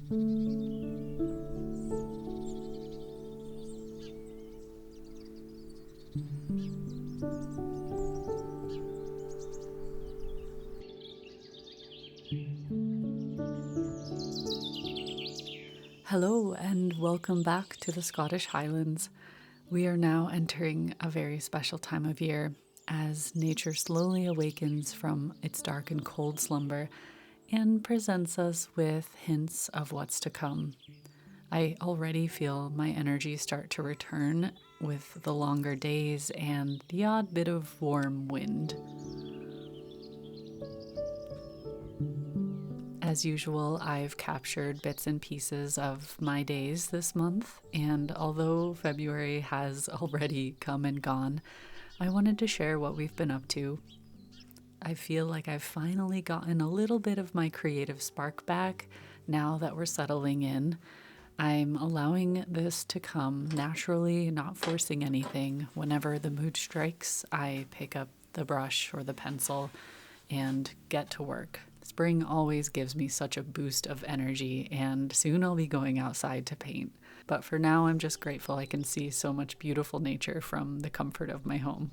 Hello and welcome back to the Scottish Highlands. We are now entering a very special time of year as nature slowly awakens from its dark and cold slumber and presents us with hints of what's to come. I already feel my energy start to return with the longer days and the odd bit of warm wind. As usual, I've captured bits and pieces of my days this month, and although February has already come and gone, I wanted to share what we've been up to. I feel like I've finally gotten a little bit of my creative spark back now that we're settling in. I'm allowing this to come naturally, not forcing anything. Whenever the mood strikes, I pick up the brush or the pencil and get to work. Spring always gives me such a boost of energy, and soon I'll be going outside to paint. But for now, I'm just grateful I can see so much beautiful nature from the comfort of my home.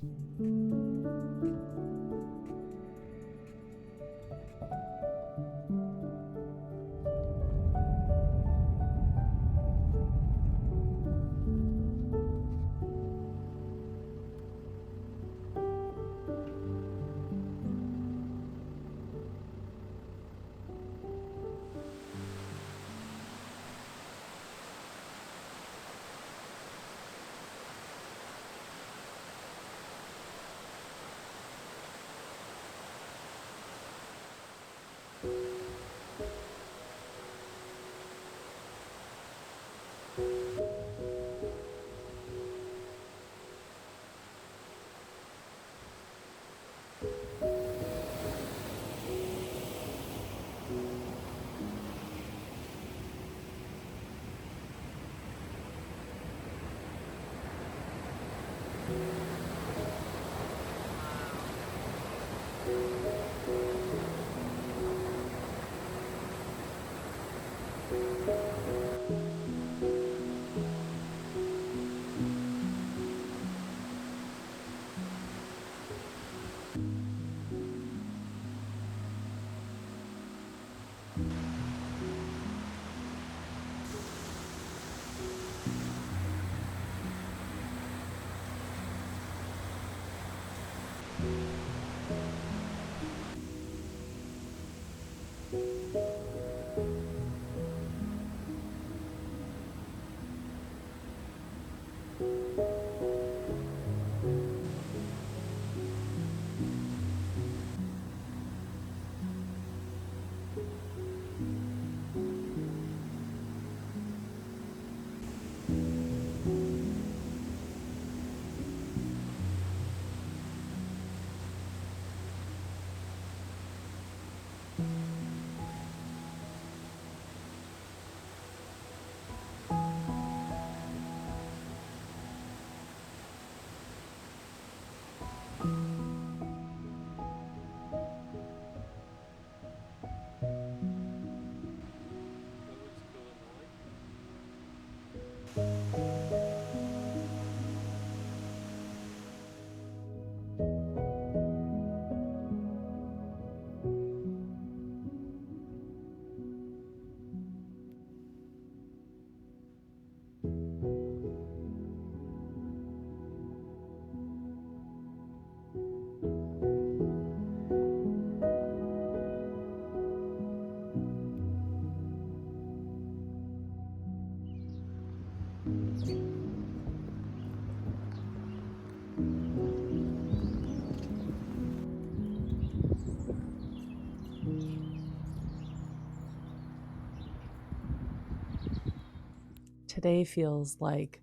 Today feels like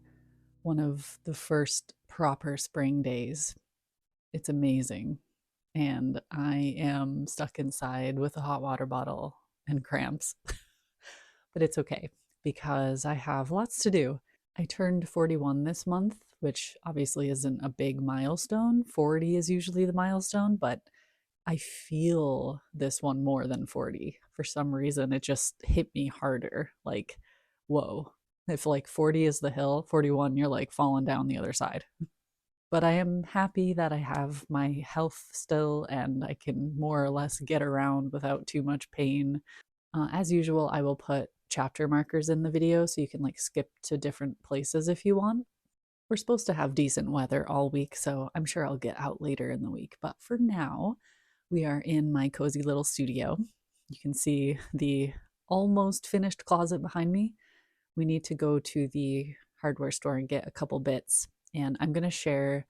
one of the first proper spring days. It's amazing. And I am stuck inside with a hot water bottle and cramps. But it's okay because I have lots to do. I turned 41 this month, which obviously isn't a big milestone. 40 is usually the milestone, but I feel this one more than 40. for some reason, it just hit me harder. Like, whoa. If like 40 is the hill, 41, you're like falling down the other side. But I am happy that I have my health still and I can more or less get around without too much pain. As usual, I will put chapter markers in the video so you can like skip to different places if you want. We're supposed to have decent weather all week, so I'm sure I'll get out later in the week. But for now, we are in my cozy little studio. You can see the almost finished closet behind me. We need to go to the hardware store and get a couple bits. And I'm going to share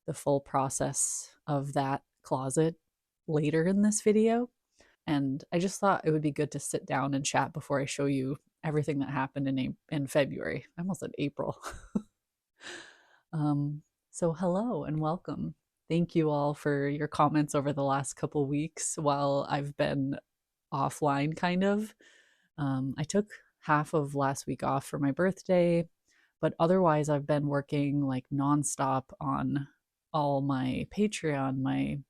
the full process of that closet later in this video. And I just thought it would be good to sit down and chat before I show you everything that happened in February. I almost said April. um, so hello and welcome. Thank you all for your comments over the last couple weeks while I've been offline, kind of. I took half of last week off for my birthday, but otherwise I've been working like nonstop on all my Patreon.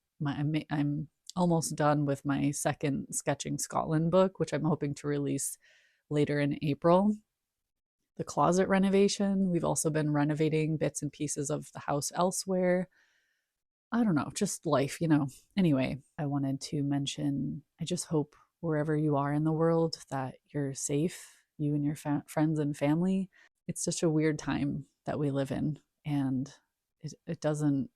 I'm almost done with my second Sketching Scotland book, which I'm hoping to release later in April. The closet renovation. We've also been renovating bits and pieces of the house elsewhere. I don't know, just life, you know. Anyway, I wanted to mention I just hope wherever you are in the world that you're safe, you and your friends and family. It's such a weird time that we live in, and it doesn't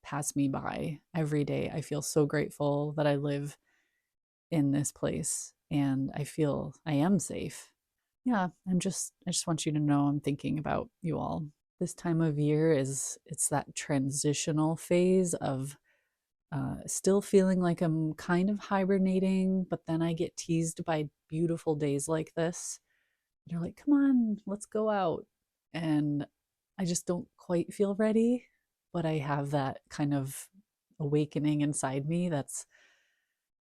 pass me by every day. I feel so grateful that I live in this place and I feel I am safe. Yeah, I just want you to know I'm thinking about you all. This time of year it's that transitional phase of still feeling like I'm kind of hibernating, but then I get teased by beautiful days like this. They're like, come on, let's go out. And I just don't quite feel ready, but I have that kind of awakening inside me that's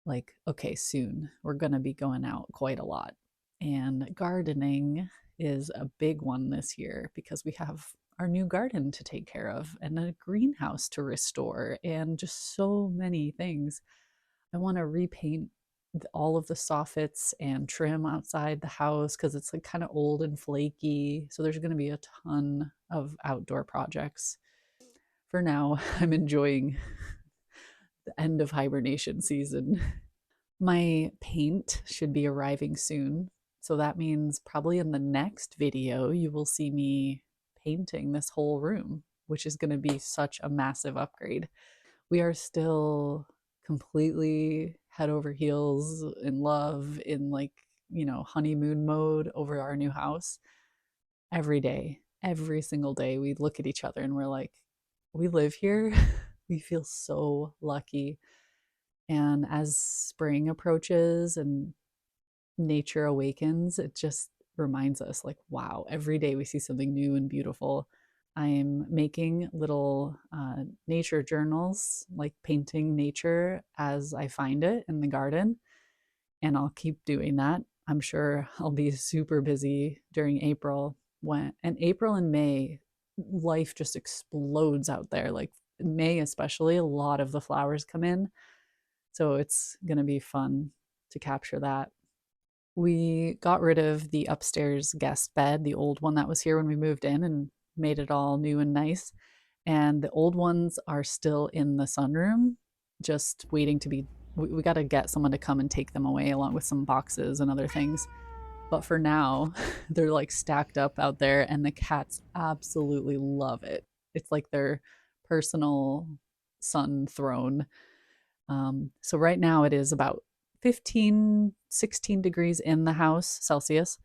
like, okay, soon we're going to be going out quite a lot. And gardening is a big one this year because we have our new garden to take care of and a greenhouse to restore and just so many things. I want to repaint all of the soffits and trim outside the house because it's like kind of old and flaky. So there's going to be a ton of outdoor projects. For now, I'm enjoying the end of hibernation season. My paint should be arriving soon. So that means probably in the next video, you will see me painting this whole room, which is going to be such a massive upgrade. We are still completely head over heels in love, in like, you know, honeymoon mode over our new house. Every day, every single day, we look at each other and we're like, we live here. We feel so lucky. And as spring approaches and nature awakens, it just reminds us like, wow, every day we see something new and beautiful. I'm making little nature journals, like painting nature as I find it in the garden. And I'll keep doing that. I'm sure I'll be super busy during April and April and May, life just explodes out there. Like May, especially, a lot of the flowers come in. So it's going to be fun to capture that. We got rid of the upstairs guest bed, the old one that was here when we moved in, and made it all new and nice. And the old ones are still in the sunroom, just waiting to be. We got to get someone to come and take them away along with some boxes and other things. But for now, they're like stacked up out there, and the cats absolutely love it. It's like their personal sun throne. So right now it is about 15, 16 degrees in the house Celsius,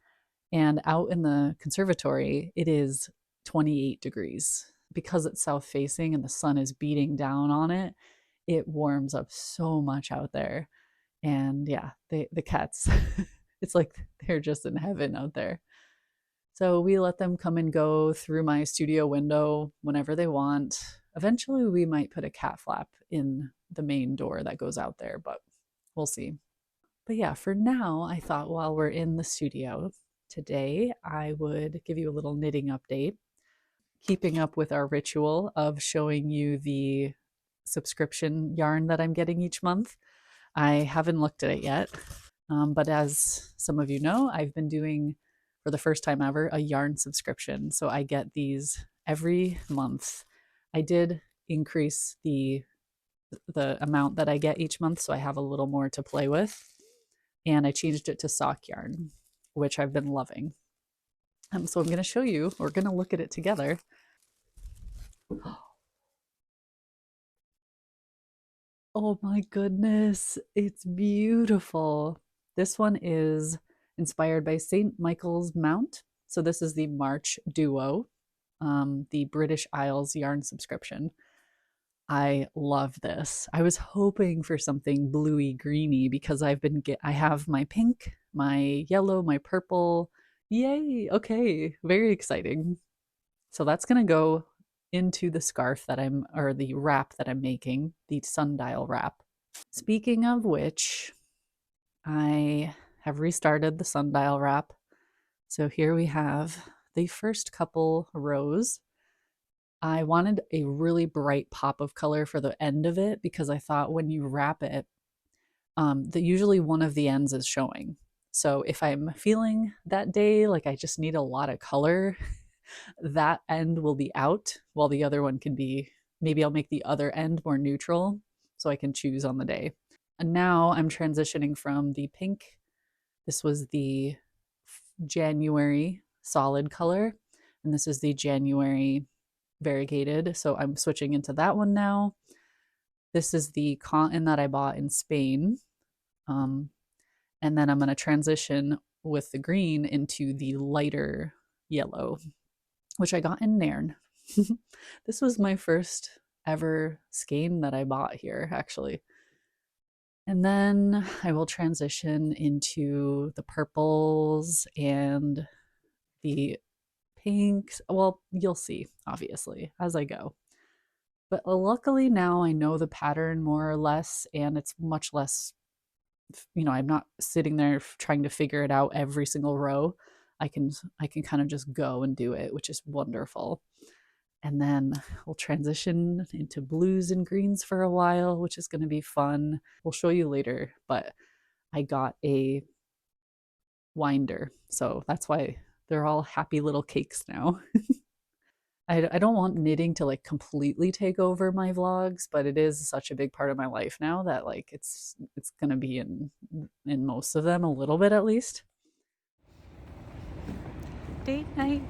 and out in the conservatory, it is 28 degrees. Because it's south facing and the sun is beating down on it, it warms up so much out there. And yeah, the cats, it's like they're just in heaven out there. So we let them come and go through my studio window whenever they want. Eventually, we might put a cat flap in the main door that goes out there, but we'll see. But yeah, for now, I thought while we're in the studio today, I would give you a little knitting update, keeping up with our ritual of showing you the subscription yarn that I'm getting each month. I haven't looked at it yet. But as some of you know, I've been doing, for the first time ever, a yarn subscription. So I get these every month. I did increase the amount that I get each month, so I have a little more to play with. And I changed it to sock yarn, which I've been loving. So I'm going to show you, we're going to look at it together. Oh my goodness, it's beautiful. This one is inspired by St. Michael's Mount. So this is the March Duo, the British Isles yarn subscription. I love this. I was hoping for something bluey greeny because I have my pink, my yellow, my purple. Yay. Okay. Very exciting. So that's going to go into the scarf that or the wrap that I'm making, the sundial wrap. Speaking of which, I have restarted the sundial wrap. So here we have the first couple rows. I wanted a really bright pop of color for the end of it because I thought when you wrap it, that usually one of the ends is showing. So if I'm feeling that day like I just need a lot of color, that end will be out while the other one can be, maybe I'll make the other end more neutral so I can choose on the day. And now I'm transitioning from the pink. This was the January solid color, and this is the January variegated. So I'm switching into that one now. This is the cotton that I bought in Spain. And then I'm going to transition with the green into the lighter yellow, which I got in Nairn. This was my first ever skein that I bought here, actually. And then I will transition into the purples and the pinks. Well, you'll see, obviously, as I go. But luckily now I know the pattern more or less, and it's much less, I'm not sitting there trying to figure it out every single row. I can kind of just go and do it, which is wonderful. And then we'll transition into blues and greens for a while, which is going to be fun. We'll show you later, but I got a winder. So that's why they're all happy little cakes now. I don't want knitting to like completely take over my vlogs, but it is such a big part of my life now that like it's going to be in most of them a little bit at least. Date night.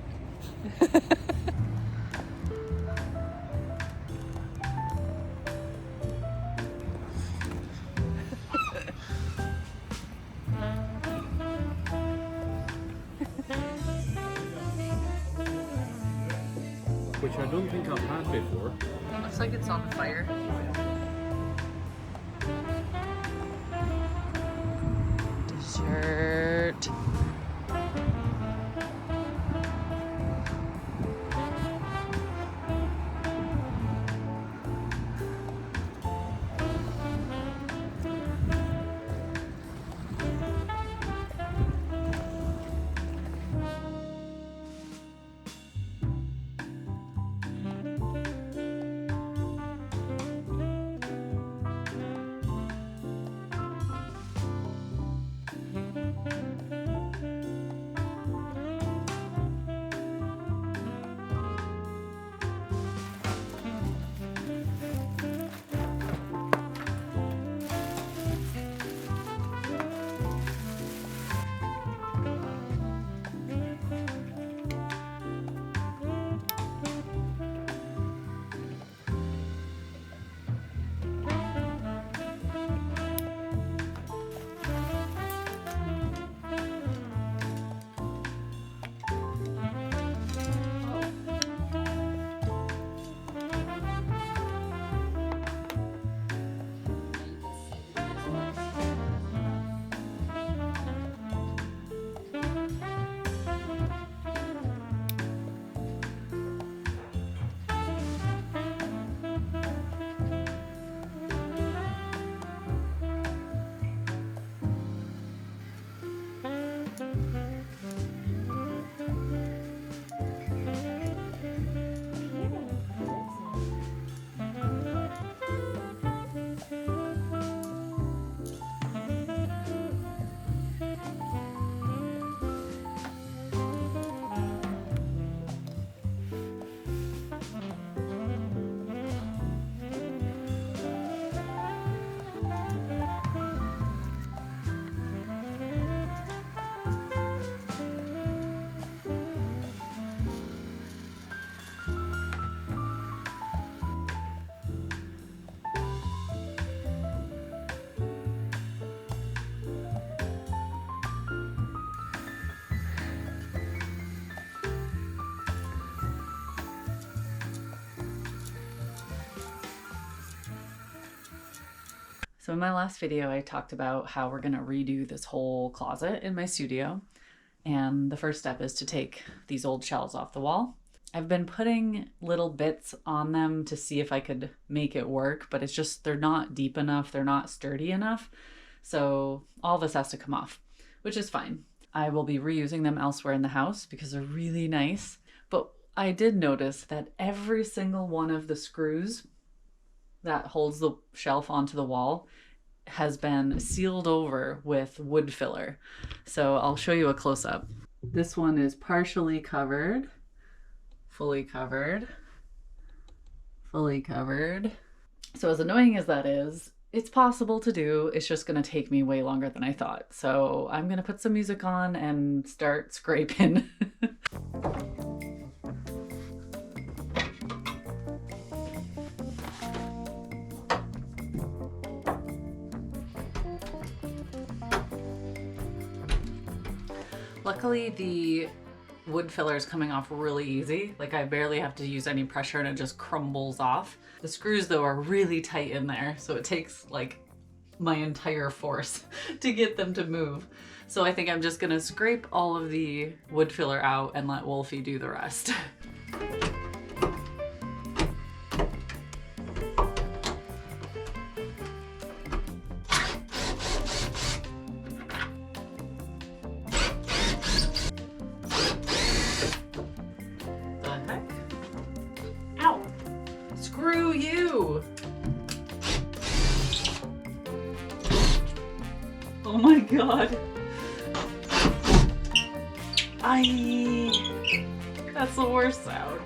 Which I don't think I've had before. Looks like it's on fire. Dessert. So in my last video, I talked about how we're gonna redo this whole closet in my studio. And the first step is to take these old shelves off the wall. I've been putting little bits on them to see if I could make it work, but it's just, they're not deep enough, they're not sturdy enough. So all this has to come off, which is fine. I will be reusing them elsewhere in the house because they're really nice. But I did notice that every single one of the screws that holds the shelf onto the wall has been sealed over with wood filler. So I'll show you a close-up. This one is partially covered, fully covered, fully covered. So as annoying as that is, it's possible to do. It's just gonna take me way longer than I thought. So I'm gonna put some music on and start scraping. Luckily, the wood filler is coming off really easy. Like I barely have to use any pressure and it just crumbles off. The screws though are really tight in there, so it takes like my entire force to get them to move. So I think I'm just gonna scrape all of the wood filler out and let Wolfie do the rest. Screw you! Oh my god. That's the worst sound.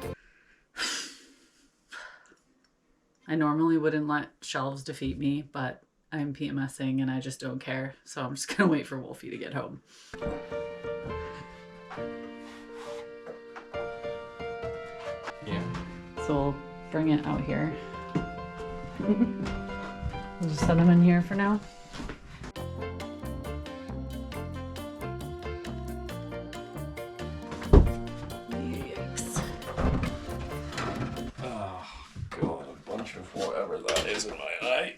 I normally wouldn't let shelves defeat me, but I'm PMSing and I just don't care. So I'm just gonna wait for Wolfie to get home. Yeah. So we'll bring it out here. We'll just set them in here for now. Yikes. Oh, God, a bunch of whatever that is in my eye.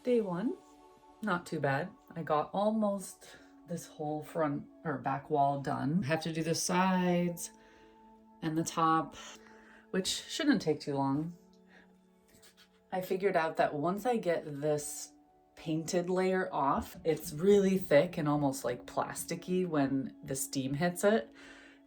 Day one, not too bad. I got almost this whole front or back wall done. I have to do the sides and the top, which shouldn't take too long. I figured out that once I get this painted layer off, it's really thick and almost like plasticky when the steam hits it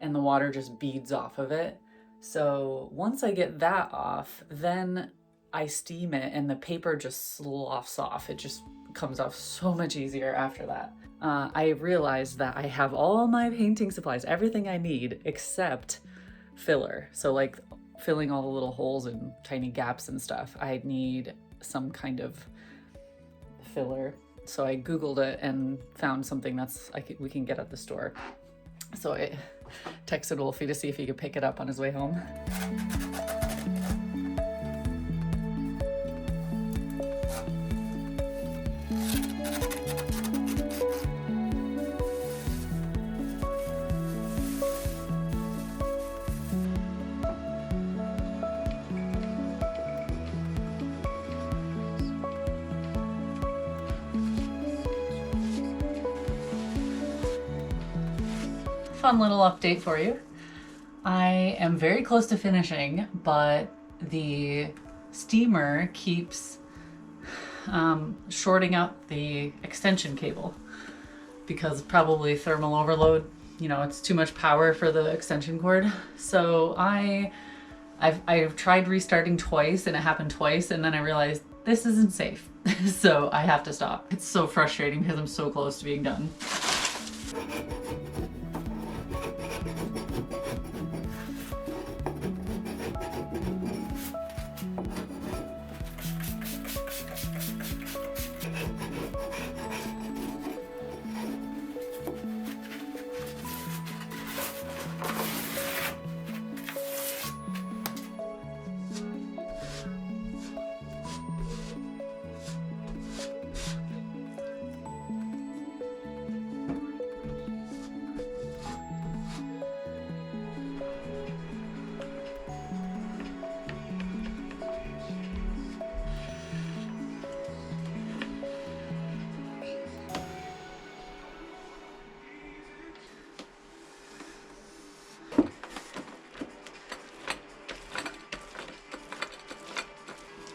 and the water just beads off of it. So once I get that off, then I steam it and the paper just sloughs off. It just comes off so much easier after that. I realized that I have all my painting supplies, everything I need except filler. So like filling all the little holes and tiny gaps and stuff. I need some kind of filler. So I Googled it and found something we can get at the store. So I texted Wolfie to see if he could pick it up on his way home. Fun little update for you. I am very close to finishing, but the steamer keeps shorting up the extension cable because probably thermal overload. You know, it's too much power for the extension cord. So I've tried restarting twice, and it happened twice, and then I realized this isn't safe. So I have to stop. It's so frustrating because I'm so close to being done.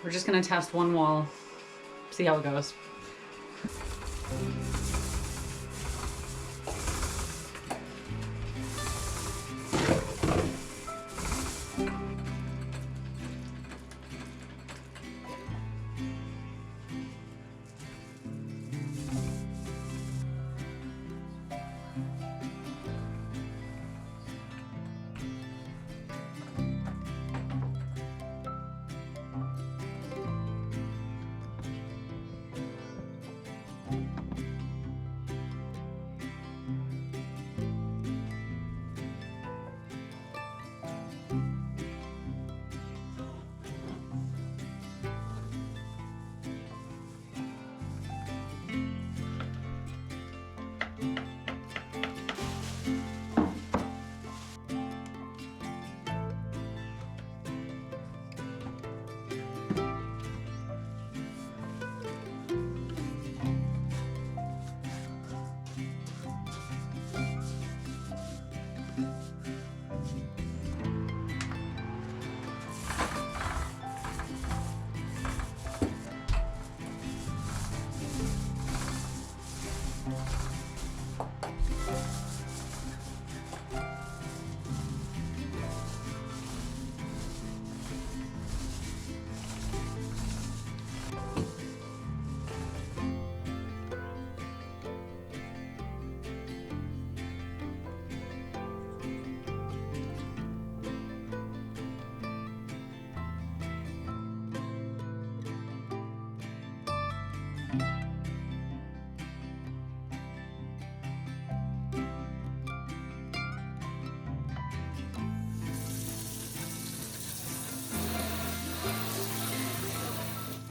We're just gonna test one wall, see how it goes.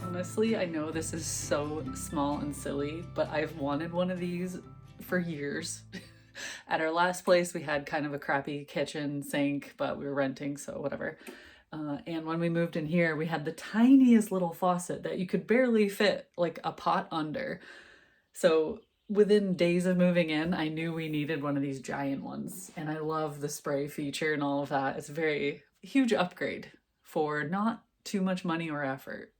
Honestly, I know this is so small and silly, but I've wanted one of these for years. At our last place, we had kind of a crappy kitchen sink, but we were renting, so whatever. And when we moved in here, we had the tiniest little faucet that you could barely fit like a pot under. So within days of moving in, I knew we needed one of these giant ones. And I love the spray feature and all of that. It's a very huge upgrade for not too much money or effort.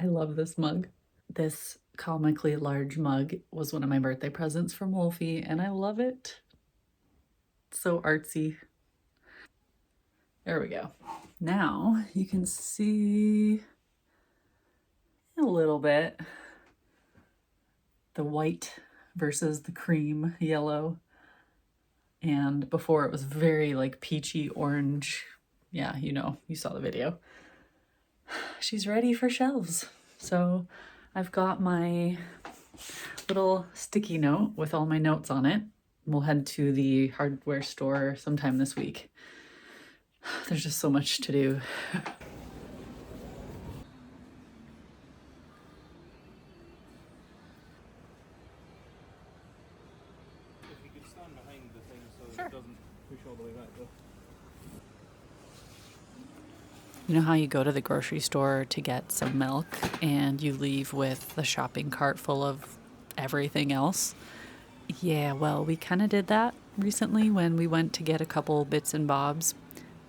I love this mug. This comically large mug was one of my birthday presents from Wolfie, and I love it. It's so artsy. There we go. Now you can see a little bit the white versus the cream yellow. And before it was very like peachy orange. Yeah, you saw the video. She's ready for shelves. So I've got my little sticky note with all my notes on it. We'll head to the hardware store sometime this week. There's just so much to do. If you could stand behind the thing so that Sure. it doesn't push all the way back though. You know how you go to the grocery store to get some milk and you leave with the shopping cart full of everything else? Yeah, well, we kind of did that recently when we went to get a couple bits and bobs.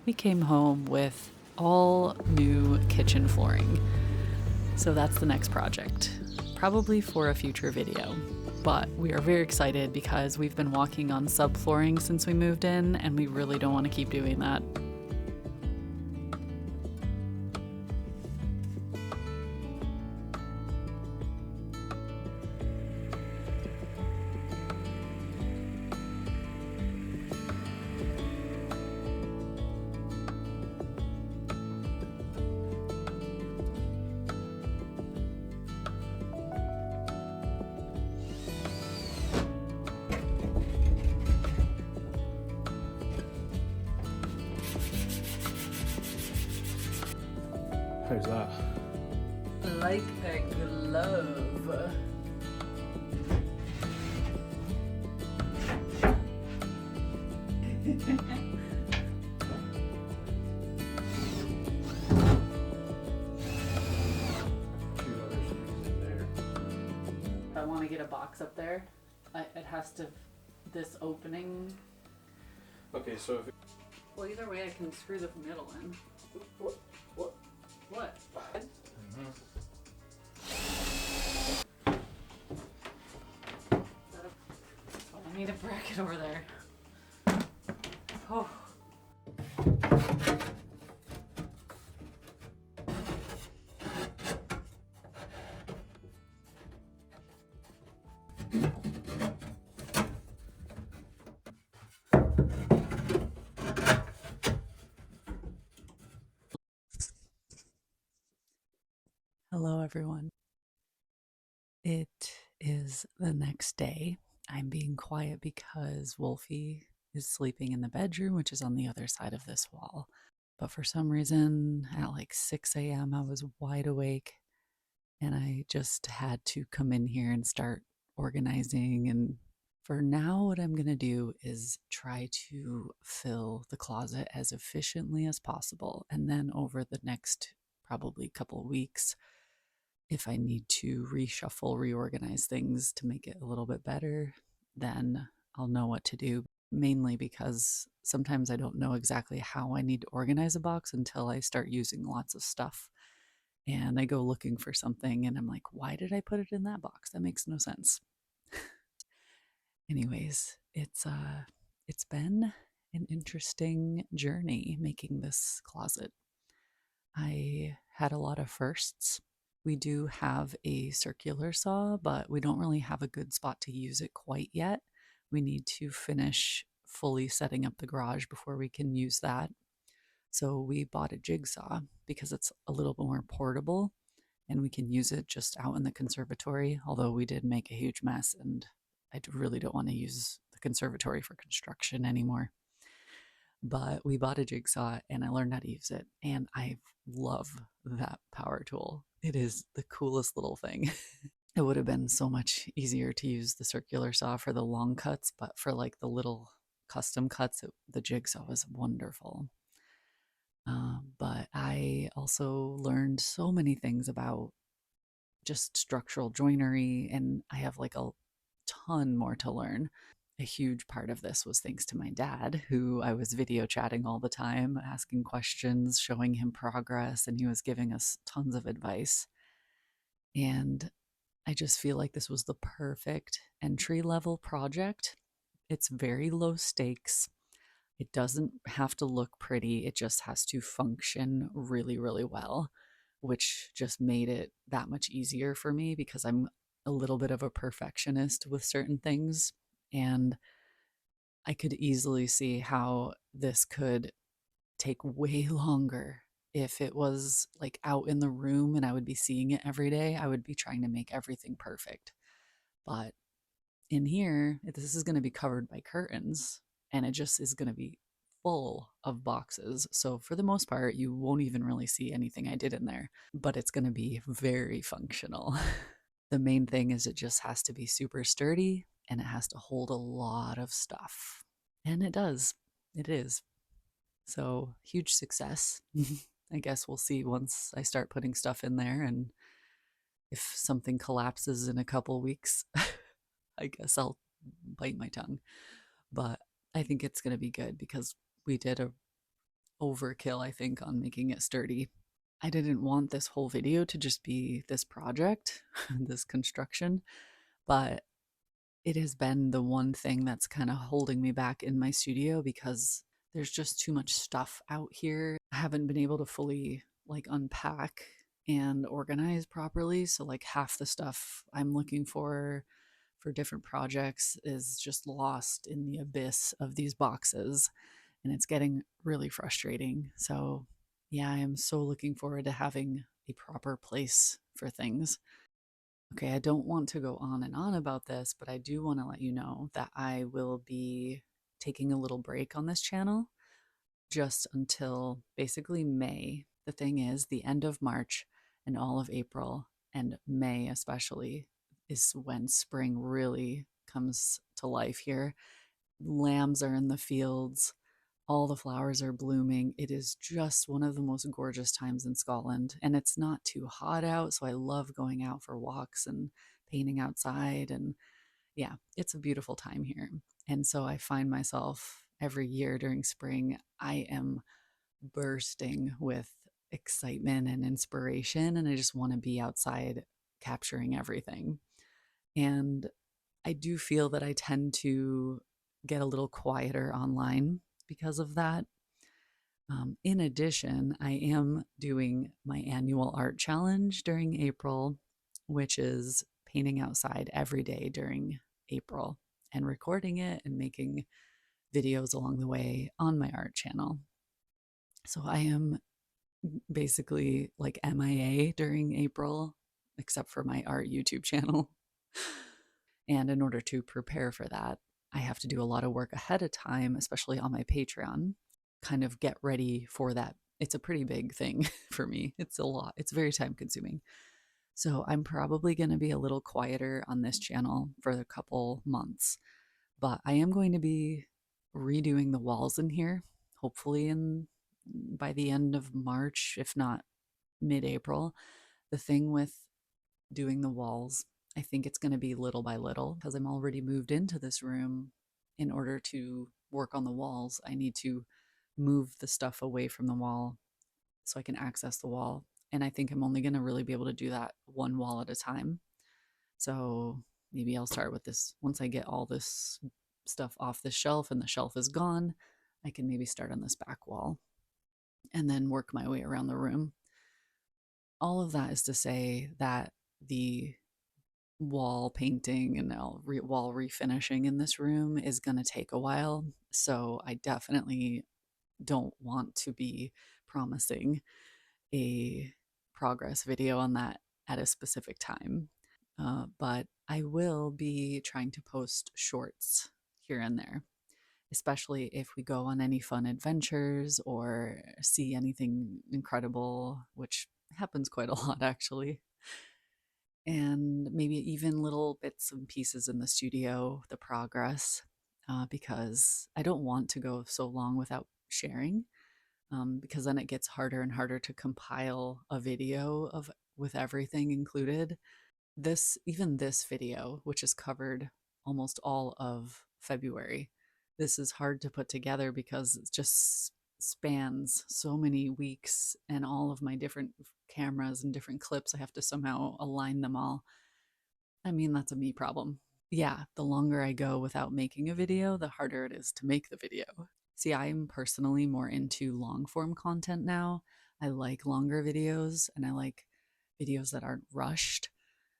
We came home with all new kitchen flooring. So that's the next project, probably for a future video. But we are very excited because we've been walking on subflooring since we moved in, and we really don't want to keep doing that. How's that? Like a glove. I want to get a box up there. It has to, this opening. Okay, so if Well, either way, I can screw the middle in. what? What? I need a bracket over there. Oh. Hello, everyone. It is the next day. I'm being quiet because Wolfie is sleeping in the bedroom, which is on the other side of this wall. But for some reason, at like 6 a.m., I was wide awake and I just had to come in here and start organizing. And for now, what I'm going to do is try to fill the closet as efficiently as possible. And then over the next probably couple weeks, if I need to reshuffle, reorganize things to make it a little bit better, then I'll know what to do. Mainly because sometimes I don't know exactly how I need to organize a box until I start using lots of stuff. And I go looking for something and I'm like, why did I put it in that box? That makes no sense. Anyways, it's been an interesting journey making this closet. I had a lot of firsts. We do have a circular saw, but we don't really have a good spot to use it quite yet. We need to finish fully setting up the garage before we can use that. So we bought a jigsaw because it's a little more portable and we can use it just out in the conservatory, although we did make a huge mess and I really don't want to use the conservatory for construction anymore. But we bought a jigsaw and I learned how to use it, and I love that power tool. It is the coolest little thing. It would have been so much easier to use the circular saw for the long cuts, but for like the little custom cuts, the jigsaw was wonderful. But I also learned so many things about just structural joinery, and I have like a ton more to learn. A huge part of this was thanks to my dad, who I was video chatting all the time, asking questions, showing him progress, and he was giving us tons of advice. And I just feel like this was the perfect entry level project. It's very low stakes. It doesn't have to look pretty, it just has to function really, really well, which just made it that much easier for me because I'm a little bit of a perfectionist with certain things. And I could easily see how this could take way longer. If it was like out in the room and I would be seeing it every day, I would be trying to make everything perfect. But in here, this is going to be covered by curtains and it just is going to be full of boxes. So, for the most part, you won't even really see anything I did in there, but it's going to be very functional. The main thing is it just has to be super sturdy and it has to hold a lot of stuff. And it does. It is. So, huge success. I guess we'll see once I start putting stuff in there, and if something collapses in a couple weeks, I guess I'll bite my tongue. But I think it's going to be good because we did a overkill, I think, on making it sturdy. I didn't want this whole video to just be this project, this construction, but it has been the one thing that's kind of holding me back in my studio because there's just too much stuff out here. I haven't been able to fully like unpack and organize properly. So like half the stuff I'm looking for different projects is just lost in the abyss of these boxes, and it's getting really frustrating. So yeah, I am so looking forward to having a proper place for things. Okay, I don't want to go on and on about this, but I do want to let you know that I will be taking a little break on this channel just until basically May. The thing is, the end of March and all of April and May, especially, is when spring really comes to life here. Lambs are in the fields, all the flowers are blooming. It is just one of the most gorgeous times in Scotland, and it's not too hot out, so I love going out for walks and painting outside. And yeah, it's a beautiful time here. And so I find myself every year during spring, I am bursting with excitement and inspiration, and I just want to be outside capturing everything. And I do feel that I tend to get a little quieter online because of that. In addition, I am doing my annual art challenge during April, which is painting outside every day during April and recording it and making videos along the way on my art channel. So I am basically like MIA during April, except for my art YouTube channel. And in order to prepare for that, I have to do a lot of work ahead of time, especially on my Patreon, kind of get ready for that. It's a pretty big thing for me. It's a lot, it's very time consuming. So I'm probably going to be a little quieter on this channel for a couple months, but I am going to be redoing the walls in here, hopefully in by the end of March, if not mid-April. The thing with doing the walls, I think it's going to be little by little because I'm already moved into this room. In order to work on the walls, I need to move the stuff away from the wall so I can access the wall. And I think I'm only going to really be able to do that one wall at a time. So maybe I'll start with this. Once I get all this stuff off the shelf and the shelf is gone, I can maybe start on this back wall and then work my way around the room. All of that is to say that the wall painting and wall refinishing in this room is going to take a while. So I definitely don't want to be promising a progress video on that at a specific time. But I will be trying to post shorts here and there, especially if we go on any fun adventures or see anything incredible, which happens quite a lot actually. And maybe even little bits and pieces in the studio, the progress, because I don't want to go so long without sharing, because then it gets harder and harder to compile a video of with everything included. Even this video, which has covered almost all of February, this is hard to put together because it just spans so many weeks, and all of my different cameras and different clips, I have to somehow align them all. I mean, that's a me problem. Yeah, the longer I go without making a video, the harder it is to make the video. See, I'm personally more into long form content now. I like longer videos and I like videos that aren't rushed.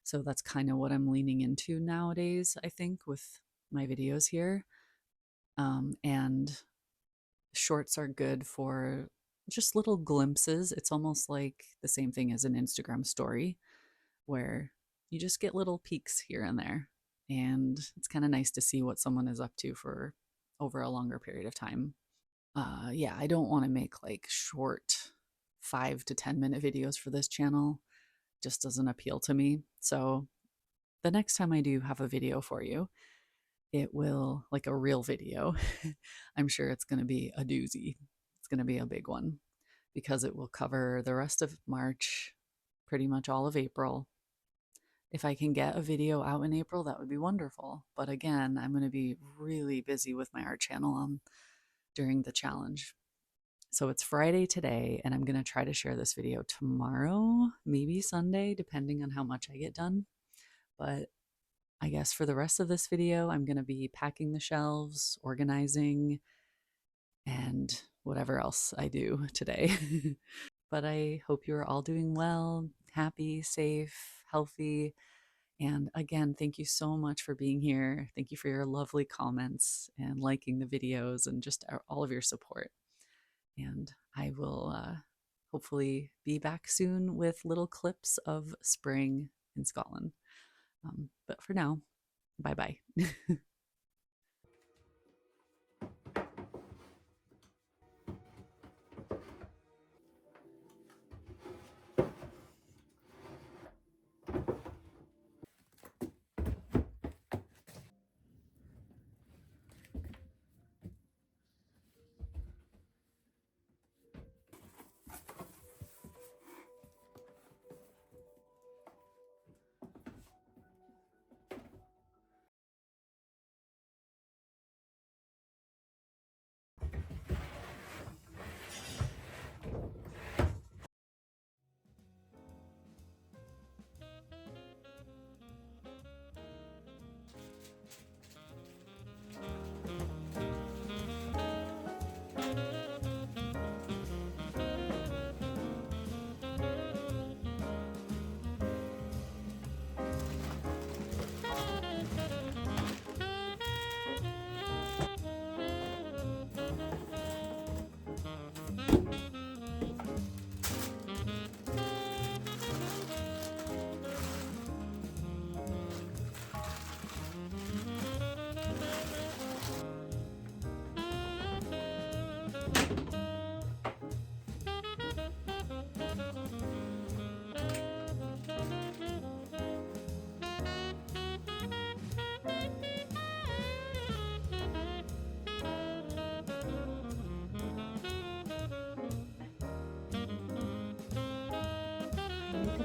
So that's kind of what I'm leaning into nowadays, I think, with my videos here. And shorts are good for just little glimpses. It's almost like the same thing as an Instagram story where you just get little peeks here and there. And it's kind of nice to see what someone is up to for over a longer period of time. Yeah, I don't want to make like short 5 to 10 minute videos for this channel. Just doesn't appeal to me. So the next time I do have a video for you, it will, like a real video, I'm sure it's going to be a doozy. It's going to be a big one because it will cover the rest of March, pretty much all of April. If I can get a video out in April, that would be wonderful. But again, I'm going to be really busy with my art channel during the challenge. So it's Friday today, and I'm going to try to share this video tomorrow, maybe Sunday, depending on how much I get done. But I guess for the rest of this video, I'm going to be packing the shelves, organizing, and whatever else I do today. But I hope you're all doing well, happy, safe, healthy. And again, thank you so much for being here. Thank you for your lovely comments and liking the videos and just all of your support. And I will hopefully be back soon with little clips of spring in Scotland. But for now, bye-bye.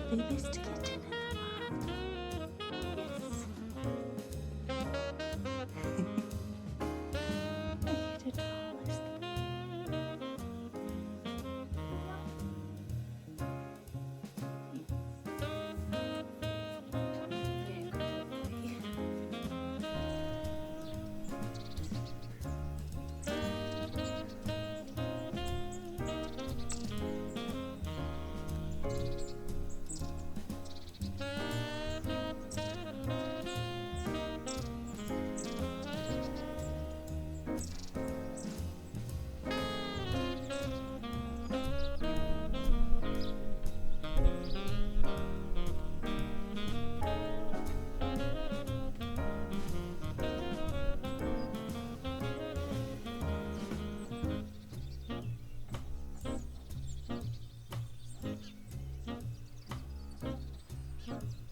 The biggest kitten in the world. Yes. You're the tallest. Sure.